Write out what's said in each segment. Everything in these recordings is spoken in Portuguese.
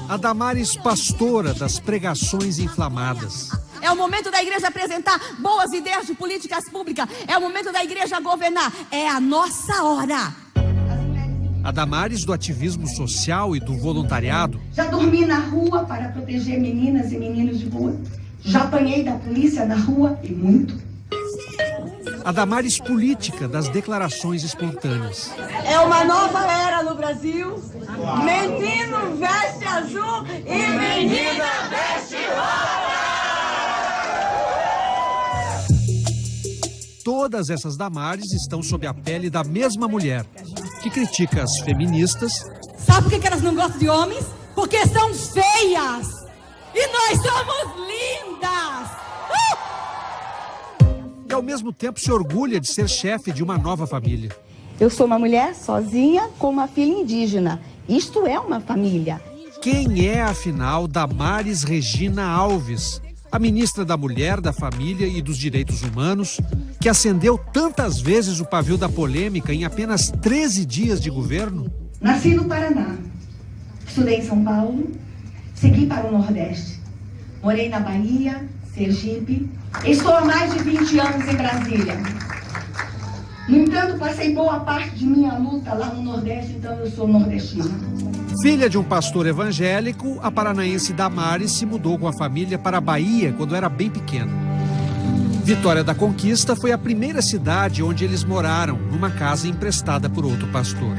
A Damares, pastora das pregações inflamadas. É o momento da igreja apresentar boas ideias de políticas públicas. É o momento da igreja governar. É a nossa hora. A Damares do ativismo social e do voluntariado. Já dormi na rua para proteger meninas e meninos de rua. Já apanhei da polícia na rua e muito. A Damares política das declarações espontâneas. É uma nova era no Brasil. Menino veste azul e menina veste rosa. Todas essas Damares estão sob a pele da mesma mulher, que critica as feministas. Sabe por que elas não gostam de homens? Porque são feias. E nós somos lindas. E ao mesmo tempo se orgulha de ser chefe de uma nova família. Eu sou uma mulher sozinha com uma filha indígena. Isto é uma família. Quem é, afinal, Damares Regina Alves, a ministra da Mulher, da Família e dos Direitos Humanos, que acendeu tantas vezes o pavio da polêmica em apenas 13 dias de governo? Nasci no Paraná, estudei em São Paulo, segui para o Nordeste. Morei na Bahia, Sergipe. Estou há mais de 20 anos em Brasília. No entanto, passei boa parte de minha luta lá no Nordeste, então eu sou nordestina. Filha de um pastor evangélico, a paranaense Damares se mudou com a família para a Bahia quando era bem pequena. Vitória da Conquista foi a primeira cidade onde eles moraram, numa casa emprestada por outro pastor.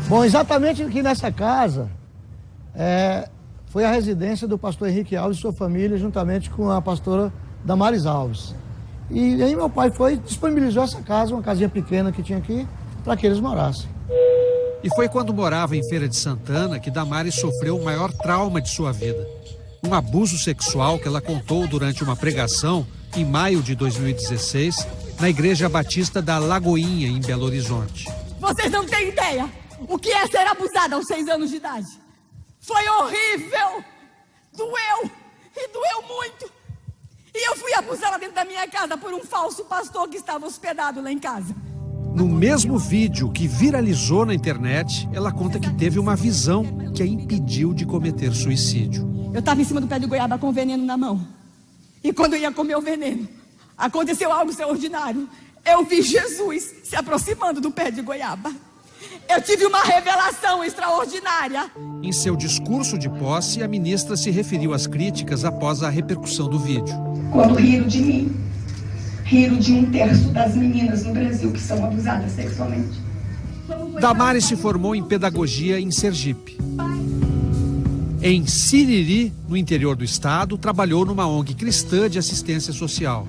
Bom, exatamente aqui nessa casa foi a residência do pastor Henrique Alves e sua família, juntamente com a pastora Damares Alves. E aí meu pai disponibilizou essa casa, uma casinha pequena que tinha aqui, para que eles morassem. E foi quando morava em Feira de Santana que Damares sofreu o maior trauma de sua vida. Um abuso sexual que ela contou durante uma pregação, em maio de 2016, na Igreja Batista da Lagoinha, em Belo Horizonte. Vocês não têm ideia o que é ser abusada aos 6 anos de idade. Foi horrível. Doeu. E doeu muito. E eu fui abusada dentro da minha casa por um falso pastor que estava hospedado lá em casa. No mesmo vídeo que viralizou na internet, ela conta que teve uma visão que a impediu de cometer suicídio. Eu estava em cima do pé de goiaba com veneno na mão. E quando eu ia comer o veneno, aconteceu algo extraordinário. Eu vi Jesus se aproximando do pé de goiaba. Eu tive uma revelação extraordinária. Em seu discurso de posse, a ministra se referiu às críticas após a repercussão do vídeo. Quando riram de mim, riram de 1/3 das meninas no Brasil que são abusadas sexualmente. Damares se formou em pedagogia em Sergipe. Em Siriri, no interior do estado, trabalhou numa ONG cristã de assistência social.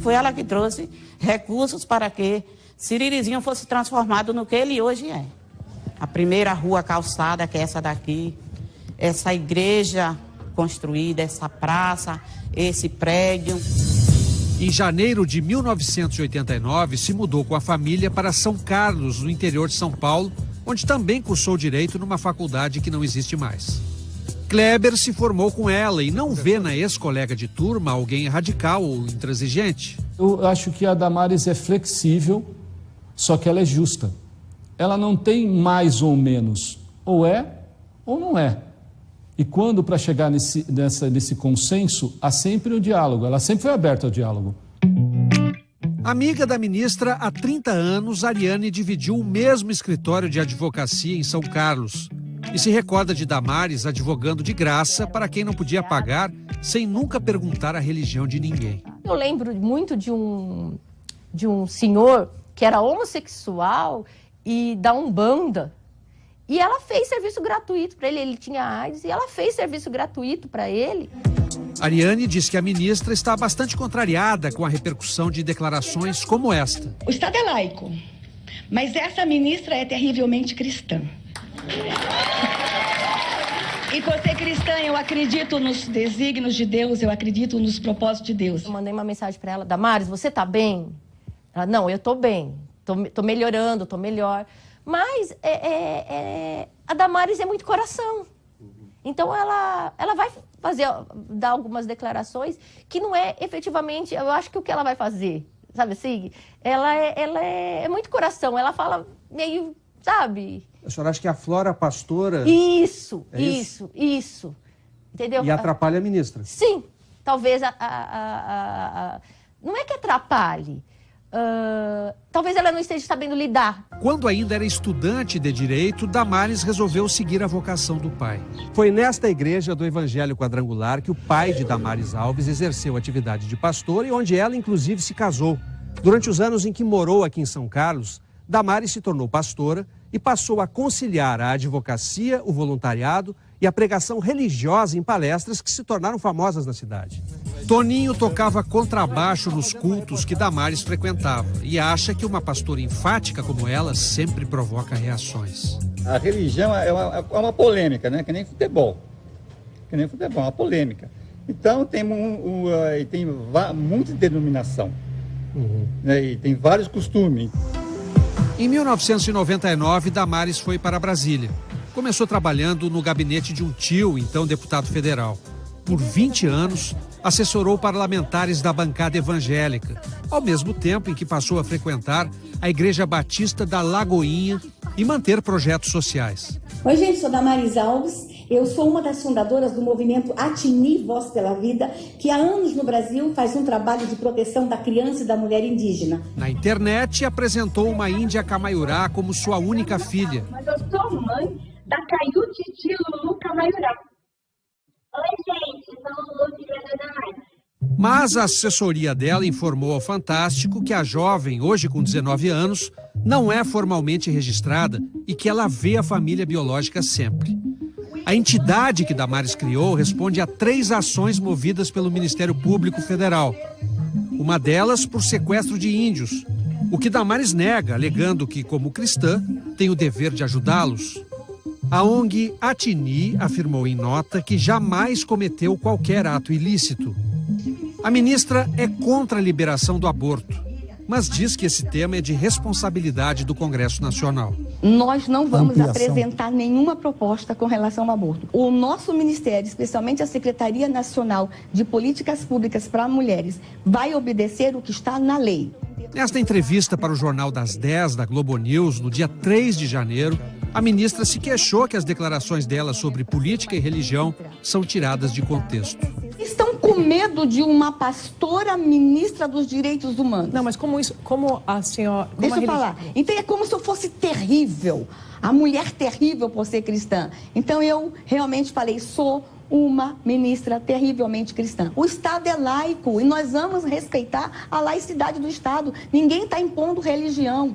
Foi ela que trouxe recursos para que Siririzinho fosse transformado no que ele hoje é. A primeira rua calçada, que é essa daqui, essa igreja construída, essa praça, esse prédio. Em janeiro de 1989, se mudou com a família para São Carlos, no interior de São Paulo, onde também cursou direito numa faculdade que não existe mais. Kleber se formou com ela e não vê na ex-colega de turma alguém radical ou intransigente. Eu acho que a Damares é flexível, só que ela é justa. Ela não tem mais ou menos, ou é ou não é. E quando, para chegar nesse consenso, há sempre o diálogo, ela sempre foi aberta ao diálogo. Amiga da ministra há 30 anos, Ariane dividiu o mesmo escritório de advocacia em São Carlos. E se recorda de Damares advogando de graça para quem não podia pagar, sem nunca perguntar a religião de ninguém. Eu lembro muito de um senhor que era homossexual e da Umbanda. E ela fez serviço gratuito para ele, ele tinha AIDS, e ela fez serviço gratuito para ele. Ariane diz que a ministra está bastante contrariada com a repercussão de declarações como esta. O Estado é laico, mas essa ministra é terrivelmente cristã. E por ser cristã, eu acredito nos desígnios de Deus, eu acredito nos propósitos de Deus. Eu mandei uma mensagem para ela: Damares, você tá bem? Ela: não, eu tô bem, tô melhorando, tô melhor. Mas a Damares é muito coração. Então ela vai dar algumas declarações que não é efetivamente, eu acho que o que ela vai fazer, sabe assim? Ela é muito coração, ela fala meio, sabe? A senhora acha que aflora a pastora? Isso. Entendeu? E atrapalha a ministra? Sim. Talvez não é que atrapalhe. Talvez ela não esteja sabendo lidar. Quando ainda era estudante de Direito, Damares resolveu seguir a vocação do pai. Foi nesta igreja do Evangelho Quadrangular que o pai de Damares Alves exerceu atividade de pastor e onde ela, inclusive, se casou. Durante os anos em que morou aqui em São Carlos, Damares se tornou pastora e passou a conciliar a advocacia, o voluntariado e a pregação religiosa em palestras que se tornaram famosas na cidade. Toninho tocava contrabaixo nos cultos que Damares frequentava e acha que uma pastora enfática como ela sempre provoca reações. A religião é uma polêmica, né? Que nem futebol. É uma polêmica. Então tem muita denominação. Né? E tem vários costumes. Em 1999, Damares foi para Brasília. Começou trabalhando no gabinete de um tio, então deputado federal. Por 20 anos, assessorou parlamentares da bancada evangélica, ao mesmo tempo em que passou a frequentar a Igreja Batista da Lagoinha e manter projetos sociais. Oi, gente, sou Damaris Alves. Eu sou uma das fundadoras do movimento Atini Voz pela Vida, que há anos no Brasil faz um trabalho de proteção da criança e da mulher indígena. Na internet, apresentou uma índia Camaiurá como sua única filha. Mas eu sou mãe da Caiutiti Lulu Camaiurá. Oi, gente, sou Lulu de Damaris. Mas a assessoria dela informou ao Fantástico que a jovem, hoje com 19 anos, não é formalmente registrada e que ela vê a família biológica sempre. A entidade que Damares criou responde a 3 ações movidas pelo Ministério Público Federal. Uma delas por sequestro de índios, o que Damares nega, alegando que, como cristã, tem o dever de ajudá-los. A ONG Atini afirmou em nota que jamais cometeu qualquer ato ilícito. A ministra é contra a liberação do aborto, mas diz que esse tema é de responsabilidade do Congresso Nacional. Nós não vamos apresentar nenhuma proposta com relação ao aborto. O nosso ministério, especialmente a Secretaria Nacional de Políticas Públicas para Mulheres, vai obedecer o que está na lei. Nesta entrevista para o Jornal das 10 da Globo News, no dia 3 de janeiro, a ministra se queixou que as declarações dela sobre política e religião são tiradas de contexto. Estão com medo de uma pastora ministra dos direitos humanos. Não, mas como a senhora... Deixa eu falar. Então é como se eu fosse terrível, a mulher terrível por ser cristã. Então eu realmente falei, sou uma ministra terrivelmente cristã. O Estado é laico e nós vamos respeitar a laicidade do Estado. Ninguém está impondo religião.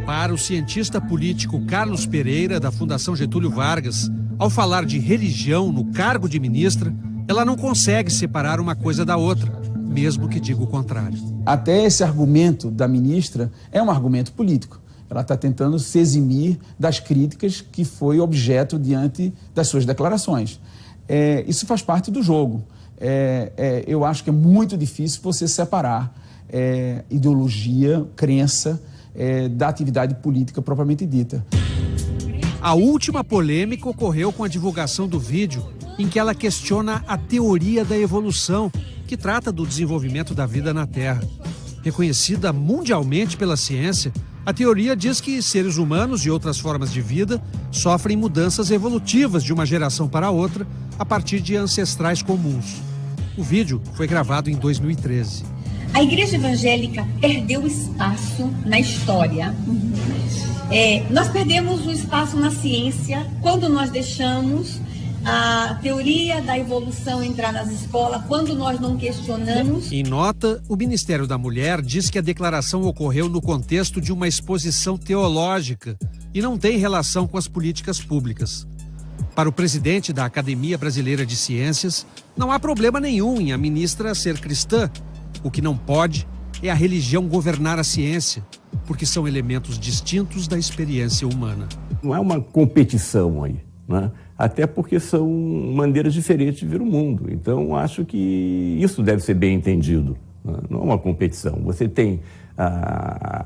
Para o cientista político Carlos Pereira, da Fundação Getúlio Vargas, ao falar de religião no cargo de ministra, ela não consegue separar uma coisa da outra, mesmo que diga o contrário. Até esse argumento da ministra é um argumento político. Ela está tentando se eximir das críticas que foi objeto diante das suas declarações. Isso faz parte do jogo. Eu acho que é muito difícil você separar ideologia, crença, da atividade política propriamente dita. A última polêmica ocorreu com a divulgação do vídeo em que ela questiona a teoria da evolução, que trata do desenvolvimento da vida na Terra. Reconhecida mundialmente pela ciência, a teoria diz que seres humanos e outras formas de vida sofrem mudanças evolutivas de uma geração para outra a partir de ancestrais comuns. O vídeo foi gravado em 2013. A Igreja Evangélica perdeu espaço na história. Nós perdemos o espaço na ciência quando nós deixamos a teoria da evolução entrar nas escolas, quando nós não questionamos. Em nota, o Ministério da Mulher diz que a declaração ocorreu no contexto de uma exposição teológica e não tem relação com as políticas públicas. Para o presidente da Academia Brasileira de Ciências, não há problema nenhum em a ministra ser cristã. O que não pode é a religião governar a ciência, porque são elementos distintos da experiência humana. Não é uma competição aí, né? Até porque são maneiras diferentes de ver o mundo. Então, acho que isso deve ser bem entendido, né? Não é uma competição. Você tem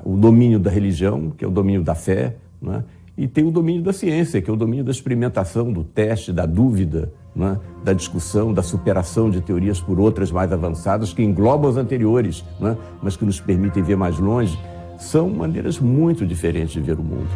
o domínio da religião, que é o domínio da fé, né? E tem o domínio da ciência, que é o domínio da experimentação, do teste, da dúvida, né? Da discussão, da superação de teorias por outras mais avançadas, que englobam as anteriores, né? Mas que nos permitem ver mais longe. São maneiras muito diferentes de ver o mundo.